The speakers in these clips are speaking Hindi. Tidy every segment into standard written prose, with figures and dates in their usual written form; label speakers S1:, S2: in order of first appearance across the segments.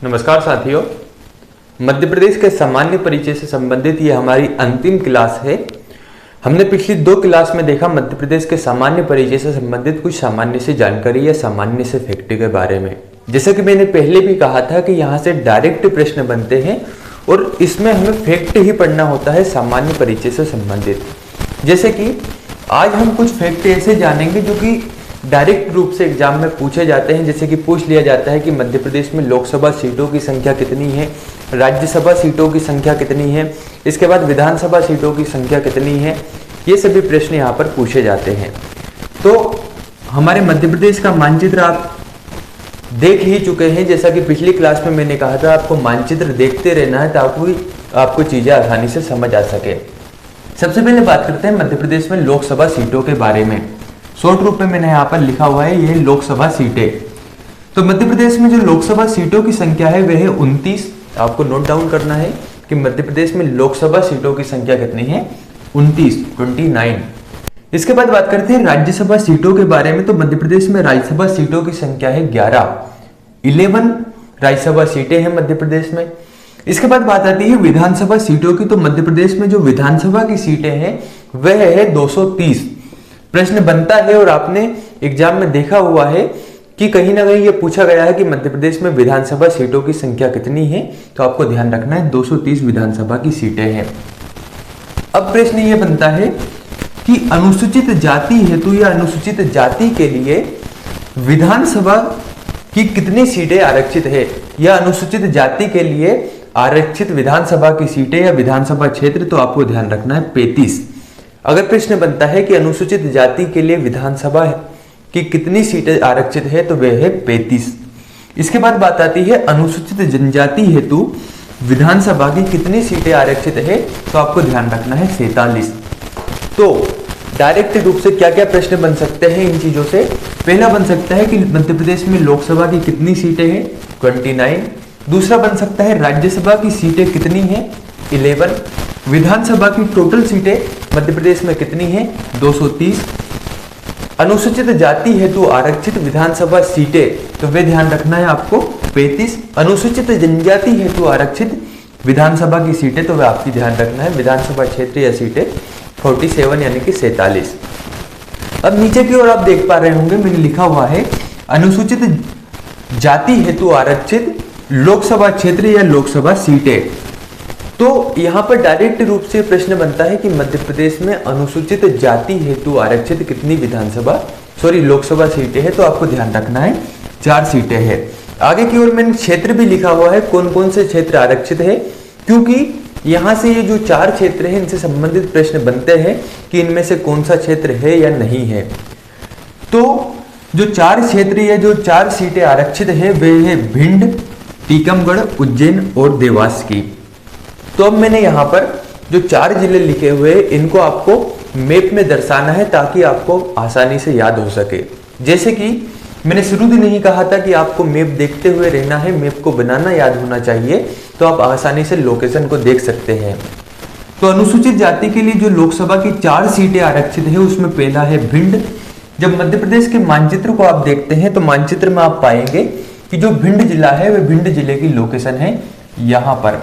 S1: नमस्कार साथियों, मध्य प्रदेश के सामान्य परिचय से संबंधित ये हमारी अंतिम क्लास है। हमने पिछली 2 क्लास में देखा मध्य प्रदेश के सामान्य परिचय से संबंधित कुछ सामान्य से जानकारी या सामान्य से फैक्ट के बारे में। जैसा कि मैंने पहले भी कहा था कि यहाँ से डायरेक्ट प्रश्न बनते हैं और इसमें हमें फैक्ट ही पढ़ना होता है सामान्य परिचय से संबंधित। जैसे कि आज हम कुछ फैक्ट ऐसे जानेंगे जो कि डायरेक्ट रूप से एग्जाम में पूछे जाते हैं। जैसे कि पूछ लिया जाता है कि मध्य प्रदेश में लोकसभा सीटों की संख्या कितनी है, राज्यसभा सीटों की संख्या कितनी है, इसके बाद विधानसभा सीटों की संख्या कितनी है, ये सभी प्रश्न यहाँ पर पूछे जाते हैं। तो हमारे मध्य प्रदेश का मानचित्र आप देख ही चुके हैं। जैसा कि पिछली क्लास में मैंने कहा था, आपको मानचित्र देखते रहना है ताकि आपको चीजें आसानी से समझ आ सके। सबसे पहले बात करते हैं मध्य प्रदेश में लोकसभा सीटों के बारे में। शॉर्ट रूप में मैंने यहाँ पर लिखा हुआ है, ये लोकसभा सीटें। तो मध्य प्रदेश में जो लोकसभा सीटों की संख्या है वह है 29। आपको नोट डाउन करना है कि मध्य प्रदेश में लोकसभा सीटों की संख्या कितनी है, 29। इसके बाद बात करते हैं राज्यसभा सीटों के बारे में। तो मध्य प्रदेश में राज्यसभा सीटों की संख्या है 11 राज्यसभा सीटें हैं मध्य प्रदेश में। इसके बाद बात आती है विधानसभा सीटों की। तो मध्य प्रदेश में जो विधानसभा की सीटें हैं वह है 230। प्रश्न बनता है और आपने एग्जाम में देखा हुआ है कि कहीं ना कहीं ये पूछा गया है कि मध्य प्रदेश में विधानसभा सीटों की संख्या कितनी है। तो आपको ध्यान रखना है 230 विधानसभा की सीटें हैं। अब प्रश्न ये बनता है कि अनुसूचित जाति हेतु या अनुसूचित जाति के लिए विधानसभा की कितनी सीटें आरक्षित है, या अनुसूचित जाति के लिए आरक्षित विधानसभा की सीटें या विधानसभा क्षेत्र। तो आपको ध्यान रखना है 35। अगर प्रश्न बनता है कि अनुसूचित जाति के लिए विधानसभा की कितनी सीटें आरक्षित है, तो वह है 35। इसके बाद बात आती है अनुसूचित जनजाति हेतु विधानसभा की कितनी सीटें आरक्षित है। तो आपको ध्यान रखना है 47। तो डायरेक्ट रूप से क्या क्या प्रश्न बन सकते हैं इन चीजों से। पहला बन सकता है कि मध्य प्रदेश में लोकसभा की कितनी सीटें हैं, 29। दूसरा बन सकता है राज्यसभा की सीटें कितनी हैं, 11। विधानसभा की टोटल सीटें मध्य प्रदेश में कितनी हैं, 230। अनुसूचित जाति हेतु आरक्षित विधानसभा सीटें, तो वे ध्यान रखना है आपको 35। अनुसूचित जनजाति हेतु आरक्षित विधानसभा की सीटें, तो वे आपकी ध्यान रखना है विधानसभा क्षेत्र या सीटें 47 यानी कि 47। अब नीचे की ओर आप देख पा रहे होंगे, मैंने लिखा हुआ है अनुसूचित जाति हेतु आरक्षित लोकसभा क्षेत्र या लोकसभा सीटें। तो यहाँ पर डायरेक्ट रूप से प्रश्न बनता है कि मध्य प्रदेश में अनुसूचित जाति हेतु आरक्षित कितनी लोकसभा सीटें हैं। तो आपको ध्यान रखना है 4 सीटें हैं। आगे की ओर मैंने क्षेत्र भी लिखा हुआ है, कौन कौन से क्षेत्र आरक्षित है, क्योंकि यहाँ से ये जो 4 क्षेत्र हैं इनसे संबंधित प्रश्न बनते हैं कि इनमें से कौन सा क्षेत्र है या नहीं है। तो जो 4 क्षेत्र या जो 4 सीटें आरक्षित है वे है भिंड, टीकमगढ़, उज्जैन और देवास की। तो अब मैंने यहाँ पर जो 4 जिले लिखे हुए हैं इनको आपको मैप में दर्शाना है ताकि आपको आसानी से याद हो सके। जैसे कि मैंने शुरू में नहीं कहा था कि आपको मैप देखते हुए रहना है, मैप को बनाना याद होना चाहिए, तो आप आसानी से लोकेशन को देख सकते हैं। तो अनुसूचित जाति के लिए जो लोकसभा की 4 सीटें आरक्षित है उसमें पहला है भिंड। जब मध्य प्रदेश के मानचित्र को आप देखते हैं तो मानचित्र में आप पाएंगे कि जो भिंड जिला है वह भिंड जिले की लोकेशन है यहाँ पर।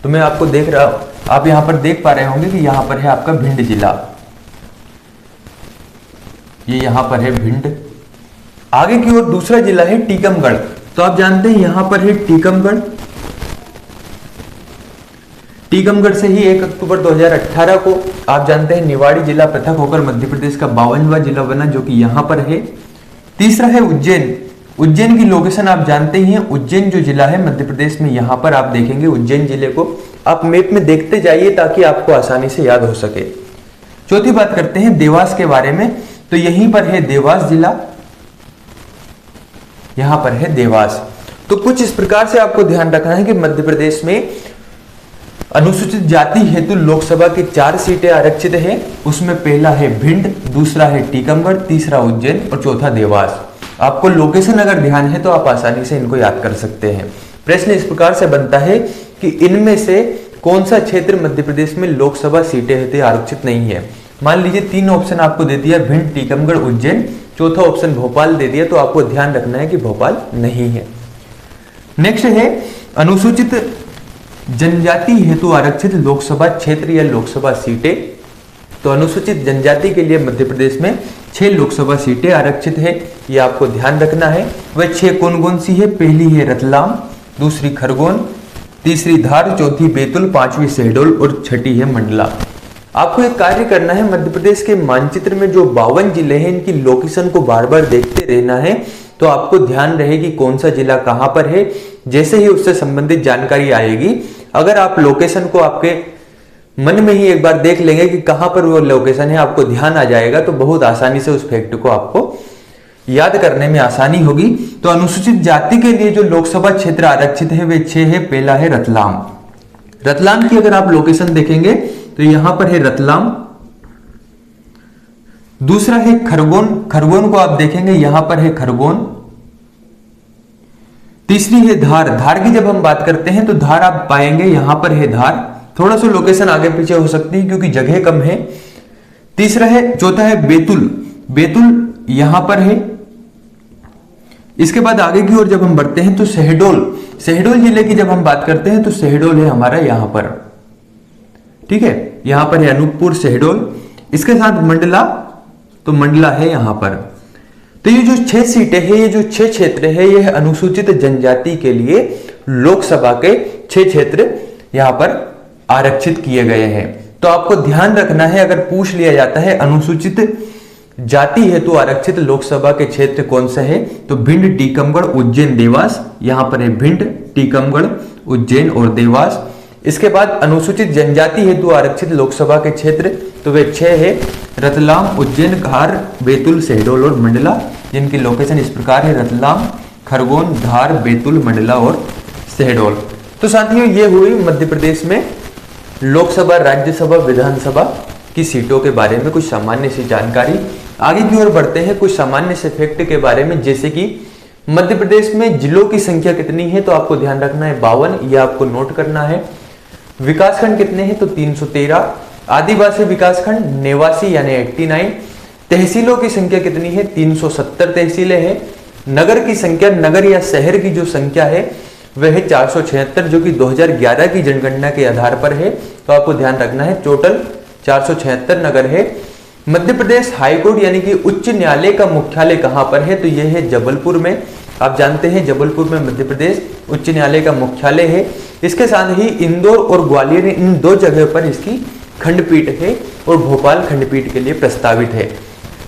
S1: तो मैं आपको देख रहा हूं, आप यहाँ पर देख पा रहे होंगे कि यहाँ पर है आपका भिंड जिला, ये यहाँ पर है भिंड। आगे की ओर दूसरा जिला है टीकमगढ़। तो आप जानते हैं यहाँ पर है टीकमगढ़। टीकमगढ़ से ही 1 अक्टूबर 2018 को आप जानते हैं निवाड़ी जिला पृथक होकर मध्य प्रदेश का 52वां जिला बना, जो कि यहाँ पर है। तीसरा है उज्जैन। उज्जैन की लोकेशन आप जानते ही हैं, उज्जैन जो जिला है मध्य प्रदेश में यहाँ पर आप देखेंगे उज्जैन जिले को। आप मैप में देखते जाइए ताकि आपको आसानी से याद हो सके। चौथी बात करते हैं देवास के बारे में। तो यहीं पर है देवास जिला, यहां पर है देवास। तो कुछ इस प्रकार से आपको ध्यान रखना है कि मध्य प्रदेश में अनुसूचित जाति हेतु लोकसभा की 4 सीटें आरक्षित है। उसमें पहला है भिंड, दूसरा है टीकमगढ़, तीसरा उज्जैन और चौथा देवास। आपको लोकेशन अगर ध्यान है तो आप आसानी से इनको याद कर सकते हैं। प्रश्न इस प्रकार से बनता है कि इनमें से कौन सा क्षेत्र मध्य प्रदेश में लोकसभा सीटें हेतु आरक्षित नहीं है। मान लीजिए 3 ऑप्शन आपको दे दिया, भिंड, टीकमगढ़, उज्जैन, चौथा ऑप्शन भोपाल दे दिया, तो आपको ध्यान रखना है कि भोपाल नहीं है। नेक्स्ट है अनुसूचित जनजाति हेतु आरक्षित लोकसभा क्षेत्र या लोकसभा सीटें। तो अनुसूचित जनजाति के लिए मध्य प्रदेश में 6 लोकसभा सीटें आरक्षित है, ये आपको ध्यान रखना है। वह 6 कौन कौन सी है? पहली है रतलाम, दूसरी खरगोन, तीसरी धार, चौथी बैतूल, पांचवी शहडोल और छठी है मंडला। आपको एक कार्य करना है, मध्य प्रदेश के मानचित्र में जो 52 जिले हैं इनकी लोकेशन को बार बार देखते रहना है, तो आपको ध्यान रहे कि कौन सा जिला कहां पर है। जैसे ही उससे संबंधित जानकारी आएगी, अगर आप लोकेशन को आपके मन में ही एक बार देख लेंगे कि कहां पर वो लोकेशन है, आपको ध्यान आ जाएगा, तो बहुत आसानी से उस फैक्ट को आपको याद करने में आसानी होगी। तो अनुसूचित जाति के लिए जो लोकसभा क्षेत्र आरक्षित है वे 6 है। पहला है रतलाम। रतलाम की अगर आप लोकेशन देखेंगे तो यहां पर है रतलाम। दूसरा है खरगोन, खरगोन को आप देखेंगे यहां पर है खरगोन। तीसरी है धार, धार की जब हम बात करते हैं तो धार आप पाएंगे यहां पर है धार। थोड़ा सा लोकेशन आगे पीछे हो सकती है क्योंकि जगह कम है। तीसरा है, चौथा है बैतूल, बैतूल यहां पर है। इसके बाद आगे की ओर जब हम बढ़ते हैं तो शहडोल, शहडोल जिले की जब हम बात करते हैं तो शहडोल है हमारा यहां पर, ठीक है, यहां पर है अनूपपुर शहडोल। इसके साथ मंडला, तो मंडला है यहां पर। तो ये जो 6 सीटें हैं, ये जो 6 क्षेत्र है, ये अनुसूचित जनजाति के लिए लोकसभा के 6 क्षेत्र यहां पर आरक्षित किए गए हैं। तो आपको ध्यान रखना है, अगर पूछ लिया जाता है अनुसूचित जाति हेतु आरक्षित लोकसभा के क्षेत्र कौन से हैं, तो भिंड, टीकमगढ़, उज्जैन, देवास। यहां पर है भिंड, टीकमगढ़, उज्जैन और देवास। इसके बाद अनुसूचित जनजाति हेतु आरक्षित लोकसभा के क्षेत्र तो वे 6 है, रतलाम, उज्जैन, धार, बैतूल, शहडोल और मंडला, जिनकी लोकेशन इस प्रकार है रतलाम, खरगोन, धार, बैतूल, मंडला और शहडोल। तो साथियों, ये हुई मध्य प्रदेश में लोकसभा, राज्यसभा, विधानसभा की सीटों के बारे में कुछ सामान्य सी जानकारी। आगे की ओर बढ़ते हैं कुछ सामान्य से फैक्ट के बारे में, जैसे कि मध्य प्रदेश में जिलों की संख्या कितनी है, तो आपको ध्यान रखना है 52, यह आपको नोट करना है। विकासखंड कितने हैं, तो 313। आदिवासी विकासखंड 89 यानी 89। तहसीलों की संख्या कितनी है, 370 तहसीलें हैं। नगर की संख्या, नगर या शहर की जो संख्या है वह है 476, जो कि 2011 की जनगणना के आधार पर है। तो आपको ध्यान रखना है टोटल 476 नगर है। मध्य प्रदेश हाईकोर्ट यानी कि उच्च न्यायालय का मुख्यालय कहां पर है, तो यह है जबलपुर में। आप जानते हैं जबलपुर में मध्य प्रदेश उच्च न्यायालय का मुख्यालय है। इसके साथ ही इंदौर और ग्वालियर, इन 2 जगह पर इसकी खंडपीठ है और भोपाल खंडपीठ के लिए प्रस्तावित है।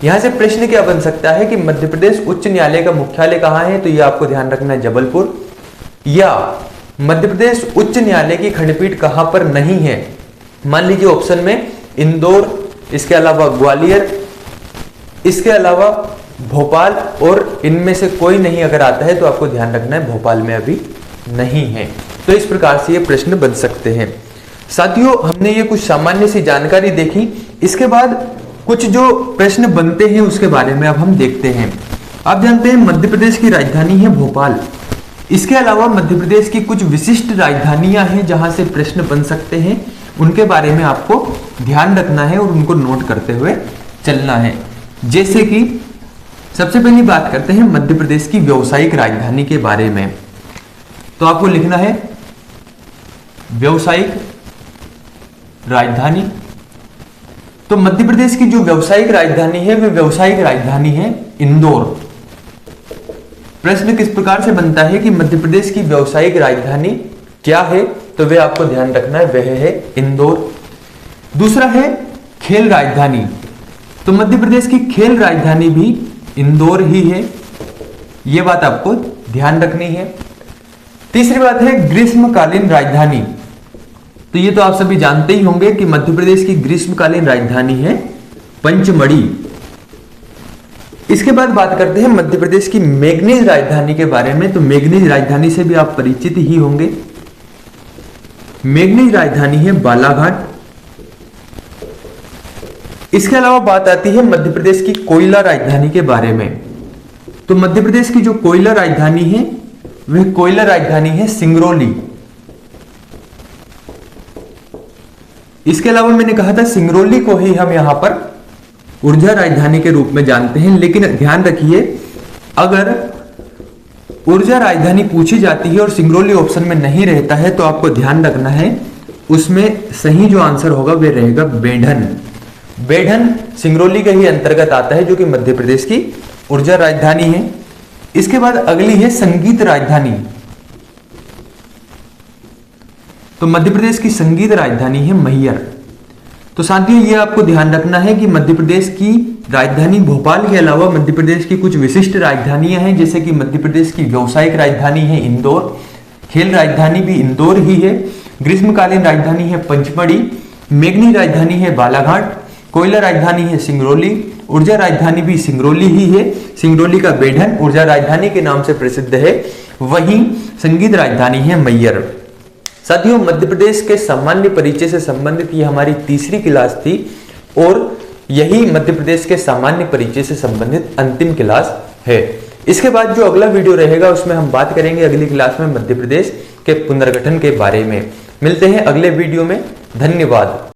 S1: यहां से प्रश्न क्या बन सकता है कि मध्य प्रदेश उच्च न्यायालय का मुख्यालय कहां है, तो यह आपको ध्यान रखना है जबलपुर। या मध्य प्रदेश उच्च न्यायालय की खंडपीठ कहां पर नहीं है, मान लीजिए ऑप्शन में इंदौर, इसके अलावा ग्वालियर, इसके अलावा भोपाल, और इनमें से कोई नहीं अगर आता है तो आपको ध्यान रखना है भोपाल में अभी नहीं है। तो इस प्रकार से ये प्रश्न बन सकते हैं। साथियों, हमने ये कुछ सामान्य सी जानकारी देखी। इसके बाद कुछ जो प्रश्न बनते हैं उसके बारे में अब हम देखते हैं। आप जानते हैं मध्य प्रदेश की राजधानी है भोपाल। इसके अलावा मध्य प्रदेश की कुछ विशिष्ट राजधानियां हैं जहां से प्रश्न बन सकते हैं, उनके बारे में आपको ध्यान रखना है और उनको नोट करते हुए चलना है। जैसे कि सबसे पहली बात करते हैं मध्य प्रदेश की व्यावसायिक राजधानी के बारे में। तो आपको लिखना है व्यावसायिक राजधानी। तो मध्य प्रदेश की जो व्यावसायिक राजधानी है वह व्यावसायिक राजधानी है इंदौर। प्रश्न किस प्रकार से बनता है कि मध्य प्रदेश की व्यावसायिक राजधानी क्या है, तो वह आपको ध्यान रखना है, वह है इंदौर। दूसरा है खेल राजधानी। तो मध्य प्रदेश की खेल राजधानी भी इंदौर ही है, यह बात आपको ध्यान रखनी है। तीसरी बात है ग्रीष्मकालीन राजधानी। तो ये तो आप सभी जानते ही होंगे कि मध्य प्रदेश की ग्रीष्मकालीन राजधानी है पंचमढ़ी। इसके बाद बात करते हैं मध्य प्रदेश की मैग्नीज राजधानी के बारे में। तो मैग्नीज राजधानी से भी आप परिचित ही होंगे। मैग्नीज राजधानी है बालाघाट। इसके अलावा बात आती है मध्य प्रदेश की कोयला राजधानी के बारे में। तो मध्य प्रदेश की जो कोयला राजधानी है वह कोयला राजधानी है सिंगरौली। इसके अलावा मैंने कहा था सिंगरौली को ही हम यहां पर ऊर्जा राजधानी के रूप में जानते हैं, लेकिन ध्यान रखिए अगर ऊर्जा राजधानी पूछी जाती है और सिंगरौली ऑप्शन में नहीं रहता है तो आपको ध्यान रखना है, उसमें सही जो आंसर होगा वह रहेगा बेढन। बेढन सिंगरौली के ही अंतर्गत आता है, जो कि मध्य प्रदेश की ऊर्जा राजधानी है। इसके बाद अगली है संगीत राजधानी। तो मध्य प्रदेश की संगीत राजधानी है मैहर। तो साथियों, ये आपको ध्यान रखना है कि मध्य प्रदेश की राजधानी भोपाल के अलावा मध्य प्रदेश की कुछ विशिष्ट राजधानियां हैं, जैसे कि मध्य प्रदेश की व्यावसायिक राजधानी है इंदौर, खेल राजधानी भी इंदौर ही है, ग्रीष्मकालीन राजधानी है पंचमढ़ी, मेघनी राजधानी है बालाघाट, कोयला राजधानी है सिंगरौली, ऊर्जा राजधानी भी सिंगरौली ही है। सिंगरौली का बेढन ऊर्जा राजधानी के नाम से प्रसिद्ध है। वहीं संगीत राजधानी है मैहर। साथियों, मध्य प्रदेश के सामान्य परिचय से संबंधित ये हमारी तीसरी क्लास थी और यही मध्य प्रदेश के सामान्य परिचय से संबंधित अंतिम क्लास है। इसके बाद जो अगला वीडियो रहेगा उसमें हम बात करेंगे अगली क्लास में मध्य प्रदेश के पुनर्गठन के बारे में। मिलते हैं अगले वीडियो में। धन्यवाद।